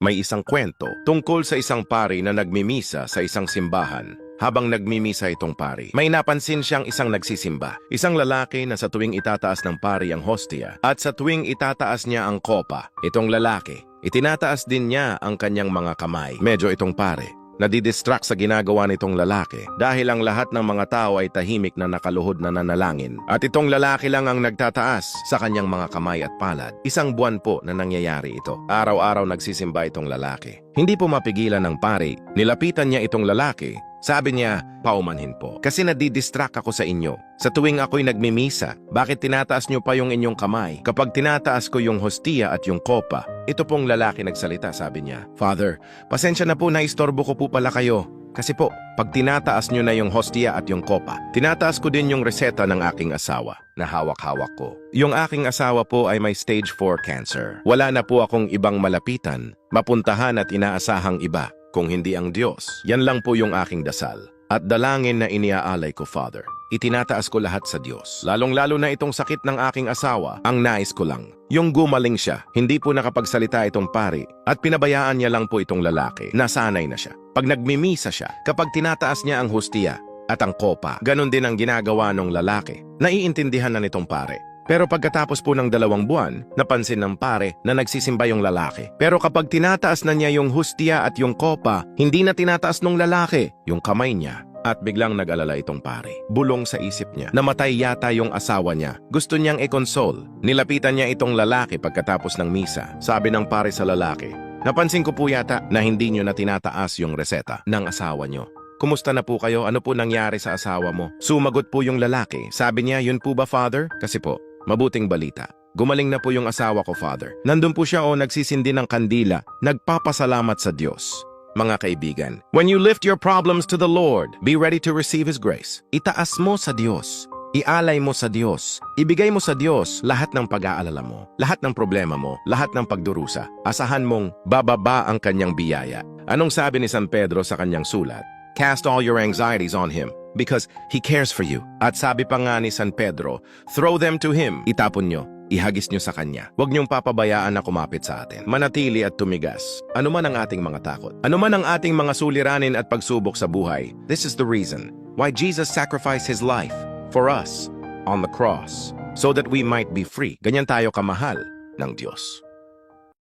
May isang kwento tungkol sa isang pari na nagmimisa sa isang simbahan. Habang nagmimisa itong pari, may napansin siyang isang nagsisimba. Isang lalaki na sa tuwing itataas ng pari ang hostia at sa tuwing itataas niya ang kopa, itong lalaki, itinataas din niya ang kanyang mga kamay. Medyo itong pari nadidistract sa ginagawa nitong lalaki dahil ang lahat ng mga tao ay tahimik na nakaluhod na nanalangin. At itong lalaki lang ang nagtataas sa kanyang mga kamay at palad. Isang buwan po na nangyayari ito. Araw-araw nagsisimba itong lalaki. Hindi po mapigilan ng pari. Nilapitan niya itong lalaki. Sabi niya, paumanhin po. Kasi nadidistract ako sa inyo. Sa tuwing ako'y nagmimisa, bakit tinataas niyo pa yung inyong kamay? Kapag tinataas ko yung hostia at yung kopa, ito pong lalaki nagsalita, sabi niya, Father, pasensya na po na istorbo ko po pala kayo. Kasi po, pag tinataas niyo na yung hostia at yung kopa, tinataas ko din yung reseta ng aking asawa na hawak-hawak ko. Yung aking asawa po ay may stage 4 cancer. Wala na po akong ibang malapitan, mapuntahan at inaasahang iba. Kung hindi ang Diyos, yan lang po yung aking dasal. At dalangin na iniaalay ko, Father. Itinataas ko lahat sa Diyos. Lalong-lalo na itong sakit ng aking asawa, ang nais ko lang. Yung gumaling siya, hindi po nakapagsalita itong pari. At pinabayaan niya lang po itong lalaki. Nasanay na siya. Pag nagmimisa siya, kapag tinataas niya ang hostia at ang kopa, ganun din ang ginagawa ng lalaki. Naiintindihan na nitong pare. Pero pagkatapos po ng 2 buwan, napansin ng pare na nagsisimba yung lalaki. Pero kapag tinataas na niya yung hostia at yung kopa, hindi na tinataas ng lalaki yung kamay niya. At biglang nag-alala itong pare. Bulong sa isip niya. Namatay yata yung asawa niya. Gusto niyang i-console. Nilapitan niya itong lalaki pagkatapos ng misa. Sabi ng pare sa lalaki, napansin ko po yata na hindi niyo na tinataas yung reseta ng asawa niyo. Kumusta na po kayo? Ano po nangyari sa asawa mo? Sumagot po yung lalaki. Sabi niya, yun po ba, Father? Kasi po, mabuting balita. Gumaling na po yung asawa ko, Father. Nandun po siya nagsisindi ng kandila, nagpapasalamat sa Diyos. Mga kaibigan, when you lift your problems to the Lord, be ready to receive His grace. Itaas mo sa Diyos. Ialay mo sa Diyos. Ibigay mo sa Diyos lahat ng pag-aalala mo, lahat ng problema mo, lahat ng pagdurusa. Asahan mong bababa ang kanyang biyaya. Anong sabi ni San Pedro sa kanyang sulat? Cast all your anxieties on Him because He cares for you. At sabi pa nga ni San Pedro, throw them to Him. Itapon nyo, ihagis nyo sa Kanya. Huwag niyong papabayaan na kumapit sa atin. Manatili at tumigas. Ano man ang ating mga takot. Ano man ang ating mga suliranin at pagsubok sa buhay. This is the reason why Jesus sacrificed His life for us on the cross so that we might be free. Ganyan tayo kamahal ng Diyos.